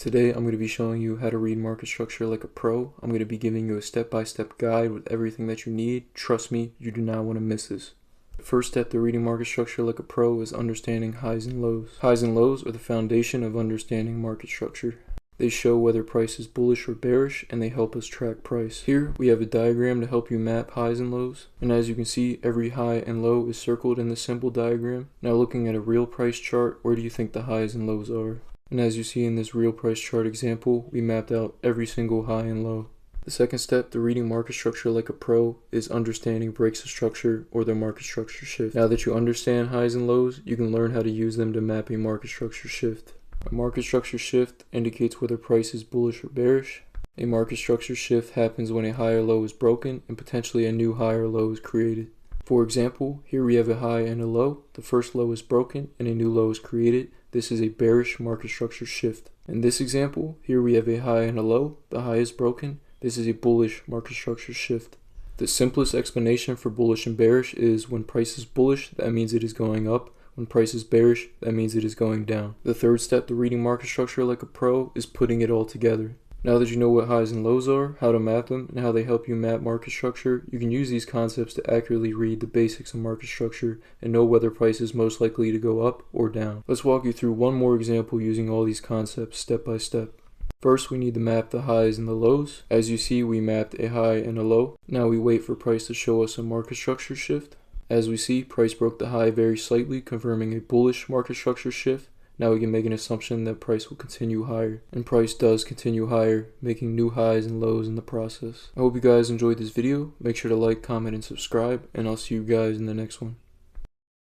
Today I'm going to be showing you how to read market structure like a pro. I'm going to be giving you a step-by-step guide with everything that you need. Trust me, you do not want to miss this. The first step to reading market structure like a pro is understanding highs and lows. Highs and lows are the foundation of understanding market structure. They show whether price is bullish or bearish, and they help us track price. Here we have a diagram to help you map highs and lows, and as you can see, every high and low is circled in the symbol diagram. Now looking at a real price chart, where do you think the highs and lows are? And as you see in this real price chart example, we mapped out every single high and low. The second step to reading market structure like a pro is understanding breaks of structure or the market structure shift. Now that you understand highs and lows, you can learn how to use them to map a market structure shift. A market structure shift indicates whether price is bullish or bearish. A market structure shift happens when a higher low is broken and potentially a new higher low is created. For example, here we have a high and a low. The first low is broken and a new low is created. This is a bearish market structure shift. In this example, here we have a high and a low. The high is broken. This is a bullish market structure shift. The simplest explanation for bullish and bearish is when price is bullish, that means it is going up. When price is bearish, that means it is going down. The third step to reading market structure like a pro is putting it all together. Now that you know what highs and lows are, how to map them, and how they help you map market structure, you can use these concepts to accurately read the basics of market structure and know whether price is most likely to go up or down. Let's walk you through one more example using all these concepts step by step. First, we need to map the highs and the lows. As you see, we mapped a high and a low. Now we wait for price to show us a market structure shift. As we see, price broke the high very slightly, confirming a bullish market structure shift. Now we can make an assumption that price will continue higher, and price does continue higher, making new highs and lows in the process. I hope you guys enjoyed this video. Make sure to like, comment, and subscribe, and I'll see you guys in the next one.